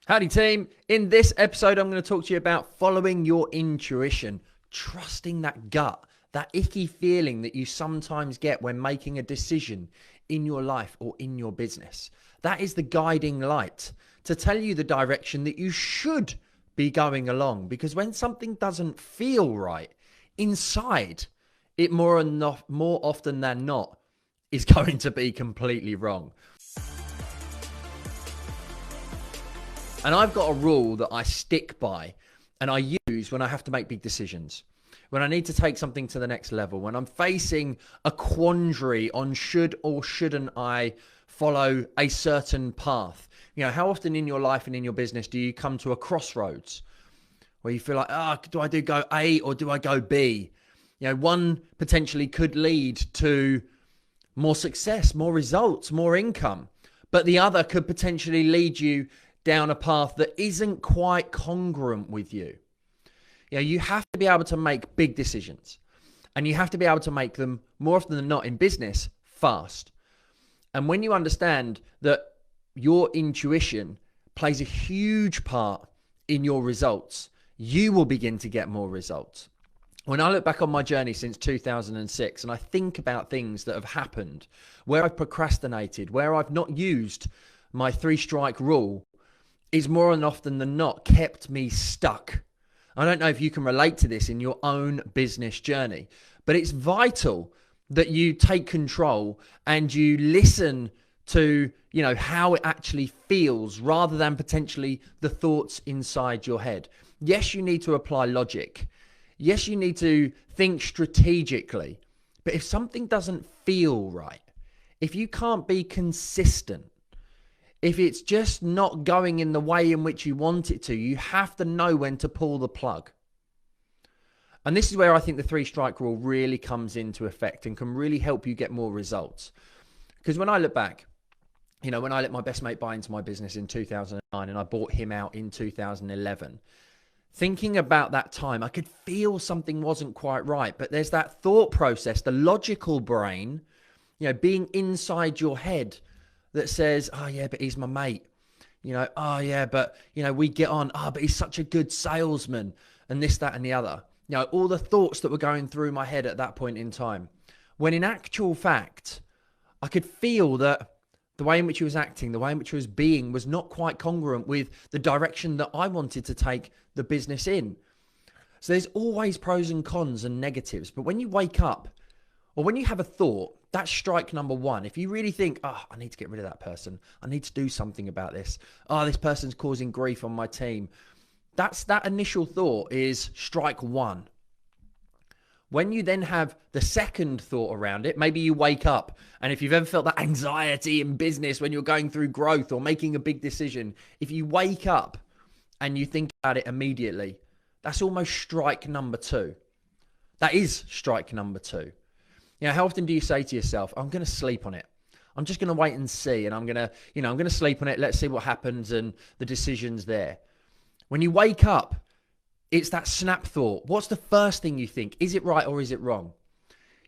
Howdy team. In this episode, I'm going to talk to you about following your intuition, trusting that gut, that icky feeling that you sometimes get when making a decision in your life or in your business. That is the guiding light to tell you the direction that you should be going along. Because when something doesn't feel right inside, it more often than not is going to be completely wrong. And I've got a rule that I stick by and I use when I have to make big decisions, when I need to take something to the next level, when I'm facing a quandary on should or shouldn't I follow a certain path. You know, how often in your life and in your business do you come to a crossroads where you feel like, do I go A or do I go B? You know, one potentially could lead to more success, more results, more income, but the other could potentially lead you down a path that isn't quite congruent with you. You know, you have to be able to make big decisions, and you have to be able to make them more often than not in business fast. And when you understand that your intuition plays a huge part in your results, you will begin to get more results. When I look back on my journey since 2006 and I think about things that have happened, where I've procrastinated, where I've not used my 3-strike rule, is more often than not kept me stuck. I don't know if you can relate to this in your own business journey, but it's vital that you take control and you listen to, you know, how it actually feels rather than potentially the thoughts inside your head. Yes, you need to apply logic. Yes, you need to think strategically. But if something doesn't feel right, if you can't be consistent, if it's just not going in the way in which you want it to, you have to know when to pull the plug. And this is where I think the 3-strike rule really comes into effect and can really help you get more results. Because when I look back, you know, when I let my best mate buy into my business in 2009 and I bought him out in 2011, thinking about that time, I could feel something wasn't quite right. But there's that thought process, the logical brain, you know, being inside your head that says, oh yeah, but he's my mate. You know, oh yeah, but, you know, we get on. Oh, but he's such a good salesman and this, that, and the other. You know, all the thoughts that were going through my head at that point in time. When in actual fact, I could feel that the way in which he was acting, the way in which he was being was not quite congruent with the direction that I wanted to take the business in. So there's always pros and cons and negatives. But when you wake up or when you have a thought, that's strike number one. If you really think, I need to get rid of that person. I need to do something about this. This person's causing grief on my team. That initial thought is strike one. When you then have the second thought around it, maybe you wake up, and if you've ever felt that anxiety in business when you're going through growth or making a big decision, if you wake up and you think about it immediately, that's almost strike number two. That is strike number two. You know, how often do you say to yourself, I'm going to sleep on it. I'm just going to wait and see, and I'm going to sleep on it. Let's see what happens and the decision's there. When you wake up, it's that snap thought. What's the first thing you think? Is it right or is it wrong?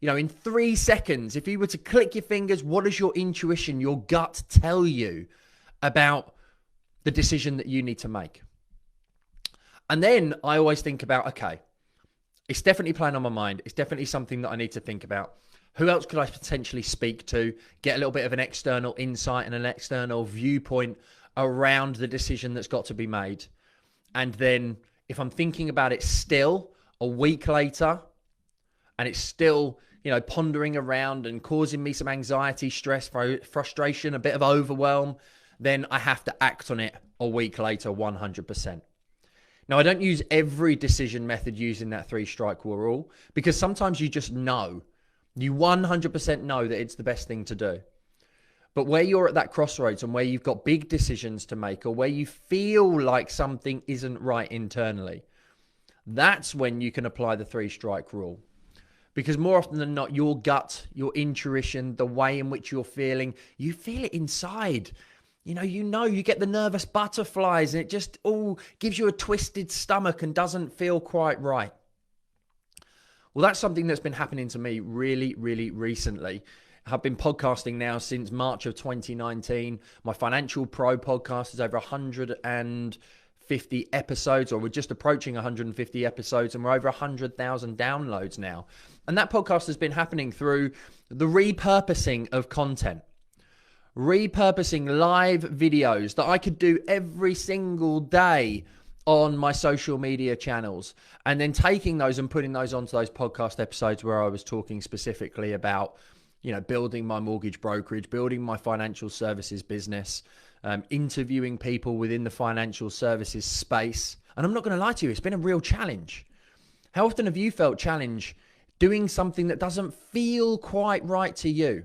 You know, in 3 seconds, if you were to click your fingers, what does your intuition, your gut tell you about the decision that you need to make? And then I always think about, okay, it's definitely playing on my mind. It's definitely something that I need to think about. Who else could I potentially speak to, get a little bit of an external insight and an external viewpoint around the decision that's got to be made? And then if I'm thinking about it still a week later and it's still, you know, pondering around and causing me some anxiety, stress, frustration, a bit of overwhelm, then I have to act on it a week later, 100%. Now, I don't use every decision method using that 3-strike rule because sometimes you just know. You 100% know that it's the best thing to do. But where you're at that crossroads and where you've got big decisions to make or where you feel like something isn't right internally, that's when you can apply the 3-strike rule. Because more often than not, your gut, your intuition, the way in which you're feeling, you feel it inside. You get the nervous butterflies and it just all gives you a twisted stomach and doesn't feel quite right. Well, that's something that's been happening to me really, really recently. I've been podcasting now since March of 2019. My Financial Pro podcast is over 150 episodes, or we're just approaching 150 episodes, and we're over 100,000 downloads now. And that podcast has been happening through the repurposing of content. Repurposing live videos that I could do every single day on my social media channels, and then taking those and putting those onto those podcast episodes where I was talking specifically about, building my mortgage brokerage, building my financial services business, interviewing people within the financial services space. And I'm not going to lie to you, it's been a real challenge. How often have you felt challenged doing something that doesn't feel quite right to you,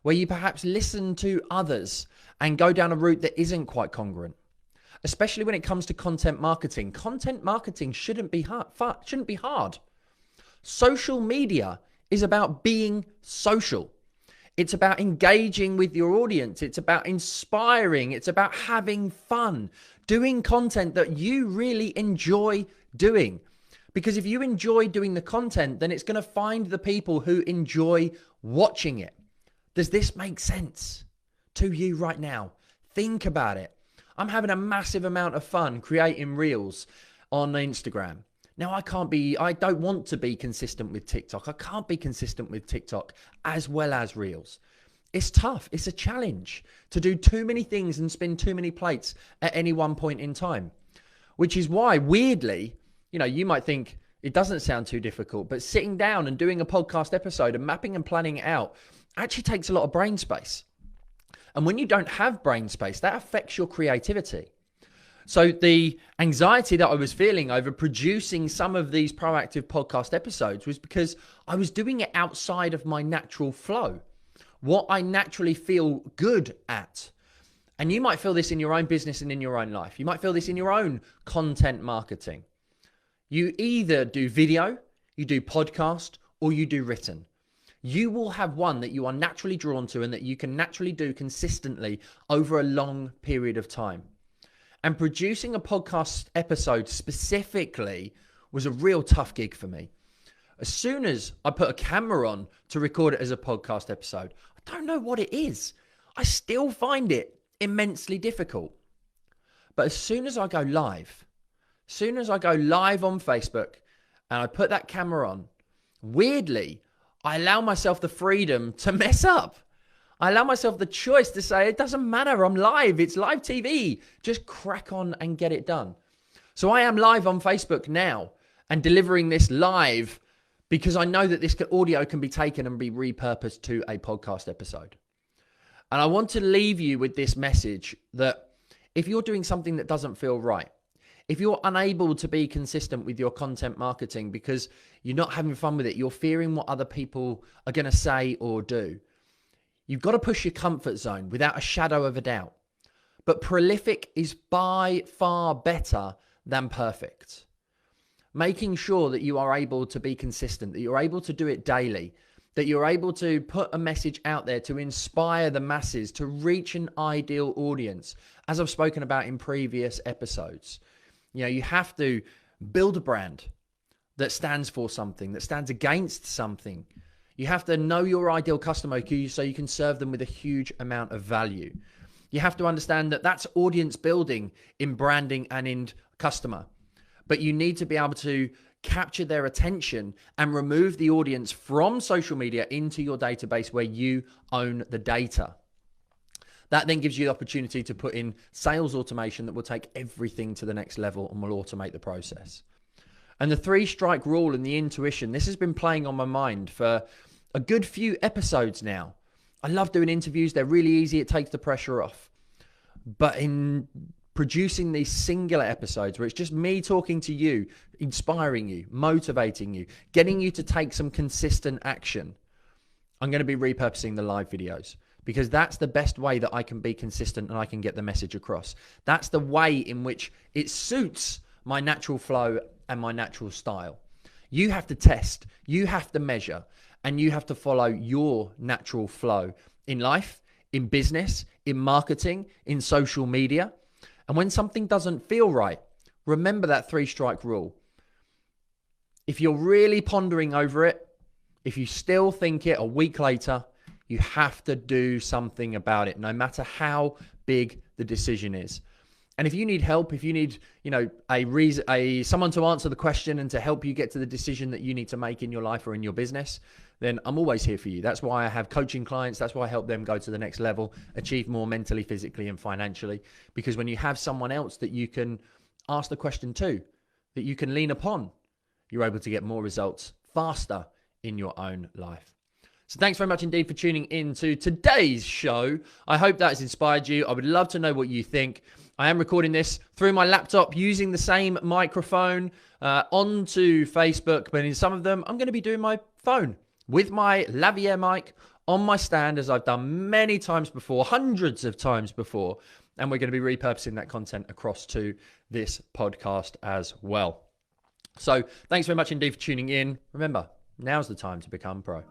where you perhaps listen to others and go down a route that isn't quite congruent? Especially when it comes to content marketing. Content marketing shouldn't be hard. Social media is about being social. It's about engaging with your audience. It's about inspiring. It's about having fun, doing content that you really enjoy doing. Because if you enjoy doing the content, then it's going to find the people who enjoy watching it. Does this make sense to you right now? Think about it. I'm having a massive amount of fun creating reels on Instagram. Now, I don't want to be consistent with TikTok. I can't be consistent with TikTok as well as reels. It's tough. It's a challenge to do too many things and spin too many plates at any one point in time, which is why, weirdly, you might think it doesn't sound too difficult, but sitting down and doing a podcast episode and mapping and planning it out actually takes a lot of brain space. And when you don't have brain space, that affects your creativity. So the anxiety that I was feeling over producing some of these proactive podcast episodes was because I was doing it outside of my natural flow, what I naturally feel good at. And you might feel this in your own business and in your own life. You might feel this in your own content marketing. You either do video, you do podcast, or you do written. You will have one that you are naturally drawn to and that you can naturally do consistently over a long period of time. And producing a podcast episode specifically was a real tough gig for me. As soon as I put a camera on to record it as a podcast episode, I don't know what it is. I still find it immensely difficult. But as soon as I go live on Facebook and I put that camera on, weirdly, I allow myself the freedom to mess up. I allow myself the choice to say, it doesn't matter, I'm live, it's live TV. Just crack on and get it done. So I am live on Facebook now and delivering this live because I know that this audio can be taken and be repurposed to a podcast episode. And I want to leave you with this message that if you're doing something that doesn't feel right, if you're unable to be consistent with your content marketing because you're not having fun with it, you're fearing what other people are going to say or do, you've got to push your comfort zone without a shadow of a doubt. But prolific is by far better than perfect. Making sure that you are able to be consistent, that you're able to do it daily, that you're able to put a message out there to inspire the masses, to reach an ideal audience, as I've spoken about in previous episodes. You have to build a brand that stands for something, that stands against something. You have to know your ideal customer so you can serve them with a huge amount of value. You have to understand that that's audience building in branding and in customer. But you need to be able to capture their attention and remove the audience from social media into your database where you own the data. That then gives you the opportunity to put in sales automation that will take everything to the next level and will automate the process. And the 3-strike rule and the intuition, this has been playing on my mind for a good few episodes now. I love doing interviews. They're really easy. It takes the pressure off. But in producing these singular episodes where it's just me talking to you, inspiring you, motivating you, getting you to take some consistent action, I'm going to be repurposing the live videos because that's the best way that I can be consistent and I can get the message across. That's the way in which it suits my natural flow and my natural style. You have to test, you have to measure, and you have to follow your natural flow in life, in business, in marketing, in social media. And when something doesn't feel right, remember that 3-strike rule. If you're really pondering over it, if you still think it a week later, You have to do something about it, no matter how big the decision is. And if you need help, if you need, someone to answer the question and to help you get to the decision that you need to make in your life or in your business, then I'm always here for you. That's why I have coaching clients. That's why I help them go to the next level, achieve more mentally, physically, and financially. Because when you have someone else that you can ask the question to, that you can lean upon, you're able to get more results faster in your own life. So thanks very much indeed for tuning in to today's show. I hope that has inspired you. I would love to know what you think. I am recording this through my laptop using the same microphone onto Facebook, but in some of them, I'm going to be doing my phone with my lavalier mic on my stand, as I've done many times before, hundreds of times before, and we're going to be repurposing that content across to this podcast as well. So thanks very much indeed for tuning in. Remember, now's the time to become pro.